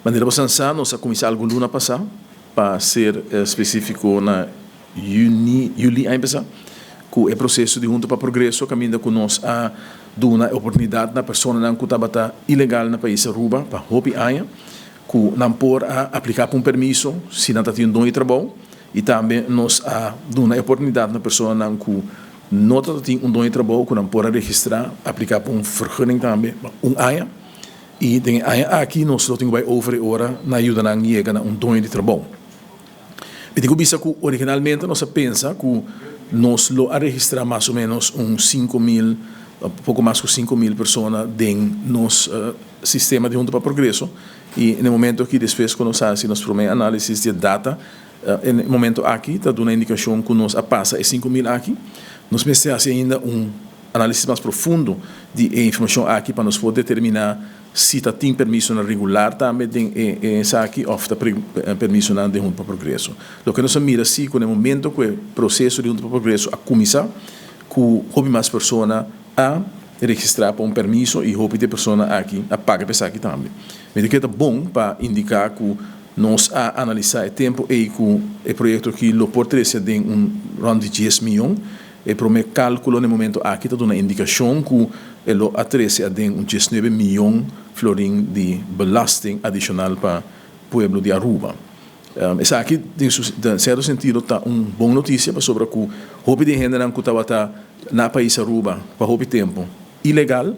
maneira bastante nós a começar algum luna passar para ser específico na julho a empezar com o processo de junta para progresso caminha com nós a dar uma oportunidade na pessoa que está ilegal no país Aruba para hopi aia que não pode aplicar para um permisso se não está tendo dono de trabalho e também nós a dar uma oportunidade na pessoa que não está tendo dono de trabalho que não pode registrar aplicar para vergunning também aia e tem aqui nós temos que over hora na ajuda na chegar a dono de trabalho. Eu digo que originalmente nós pensa que nós lo a registrar mais ou menos 5.000, pouco mais que 5.000 pessoas dentro do nosso sistema de junta para progresso e no momento que depois que nós fazemos nosso primeiro análise de data no momento aqui está dando uma indicação que nós passa 5.000 aqui nós precisamos ainda análise mais profundo de informação aqui para nós poder determinar se está tem permisso na regular também tem essa aqui ou está permisso na de junta para progresso. O que nós mira se no momento que o processo de junta para progresso a começar que houve mais pessoas a registrar para permisso e houve de pessoas aqui a pagar para aqui também. Mas que é bom para indicar que nós a analisar o tempo e que o projeto que lo portrecia tem round de 10 milhões e para o meu cálculo no momento aqui está dando uma indicação que ele atrece tem 19 milhões florim de belasting adicional para o povo de Aruba. Essa aqui, em certo sentido, está boa notícia sobre que houve de gente que estava na país Aruba para houve tempo ilegal,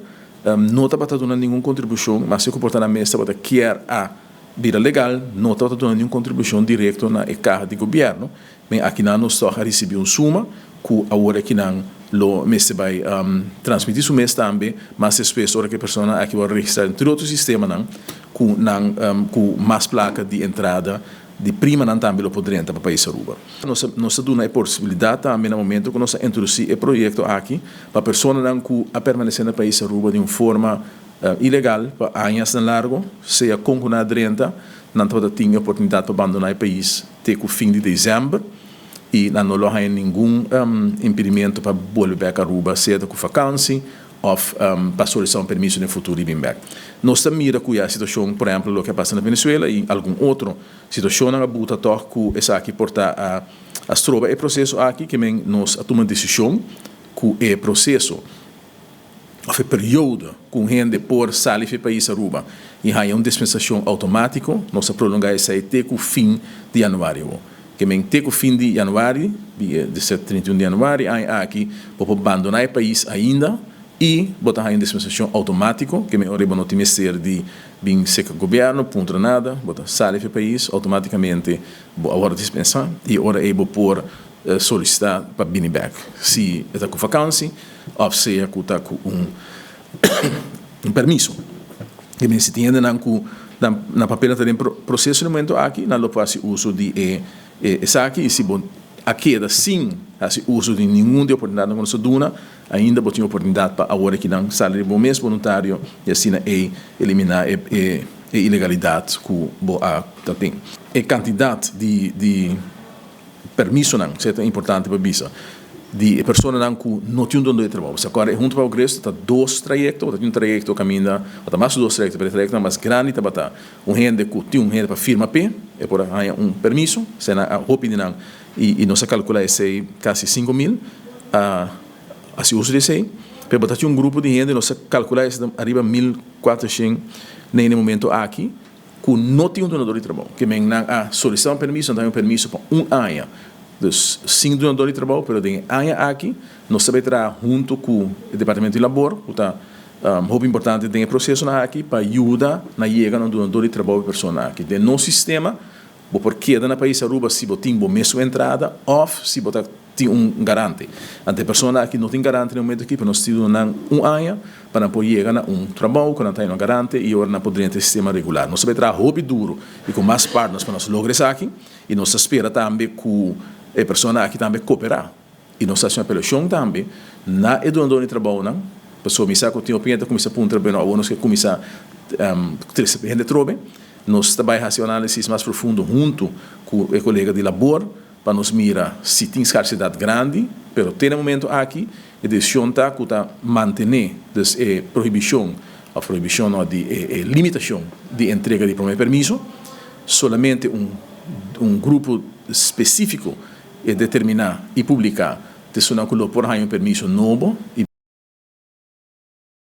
não estava dando nenhuma contribuição, mas se comportar na mesa para quer a vida legal, não estava dando nenhuma contribuição direta na carga de governo, mas aqui nós só recebemos suma que agora que não lo mês vai transmitir o mês também, mas depois hora que a pessoa aqui vai registrar em todo o sistema com mais placa de entrada de prima não também lo poderia para o país Aruba. Nós damos a possibilidade também no momento que nós introduzimos o projeto aqui para a pessoa que a permanecer no país Aruba de uma forma ilegal para anos largo, seja com uma renta, não tem oportunidade para abandonar o país até o fim de dezembro e não há nenhum impedimento para voltar para Aruba, seja com vacância ou para solicitar permisso no futuro e vir back. Nós também mira que a situação, por exemplo, o que passa na Venezuela e algum outro situação na buta que essa aqui porta a tropa é processo aqui que nós tomamos decisão que é processo of período com gente por sair do país Aruba e há uma dispensação automática nós prolongar essa até o fim de janeiro. Que até o fim de janeiro, de 31 de janeiro, há aqui para abandonar o país ainda e botar em dispensação automática, que me oreba não tem ser de bem seca governo, ponto nada, botar sai do país automaticamente, agora dispensar e agora é por solicitar para vir back. Se está com vacância ou se está com permisso. Que me se tem na papel tem processo no momento aqui, não faz uso de essa aqui e se a queda sim faz uso de nenhum de oportunidade não se duna ainda botinha oportunidade para agora que não salário bom mês voluntário e assim eliminar a ilegalidade que a tem a quantidade de permisso não é importante para visa de pessoas que não têm dono de trabalho. Agora, junto para o Progresso, está dois trajetos, tem um trajeto caminha, está mais dois trajetos, para o trajeto mais grande, está gente que tem gente para firma P, é por aí permisso, se na opinião, e nós calculamos esse quase 5.000, assim uso desse aí, para botar um grupo de gente, nós calculamos arriba 1.400 no momento aqui, que não tem donador de trabalho, que vem a solicitar permisso, não tem permisso para ano. Dus, sem donador de trabalho, pero tem aqui, nós sabemos trabalhar junto com o Departamento de Labor, que está muito importante, tem o processo aqui para ajudar na chegada de um donador de trabalho pessoa aqui. De no sistema, porque na país Aruba se tem uma mesma entrada, ou se tem garante. Ante a pessoa aqui não tem garante no momento aqui, para nós temos ano para poder chegar a trabalho, que não tem garante, e agora não poderia ter sistema regular. Nós sabemos trabalhar muito duro, e com mais partners para nós lograr isso aqui, e nós esperamos também que a pessoa aqui também cooperar. E nós fazemos uma apelação também, na educação de trabalho, não? A pessoa me sabe que tem opinião, começa a ponto de nós que começa a gente trobe, nós também fazemos análise mais profundo junto com o colega de labor, para nos mirar se tem escassidade grande, mas tem um momento aqui, a decisão está que está manter a proibição a proibição ou de limitação de entrega de primeiro permiso, solamente um grupo específico é determinar e publicar de sonar que por um permiso novo e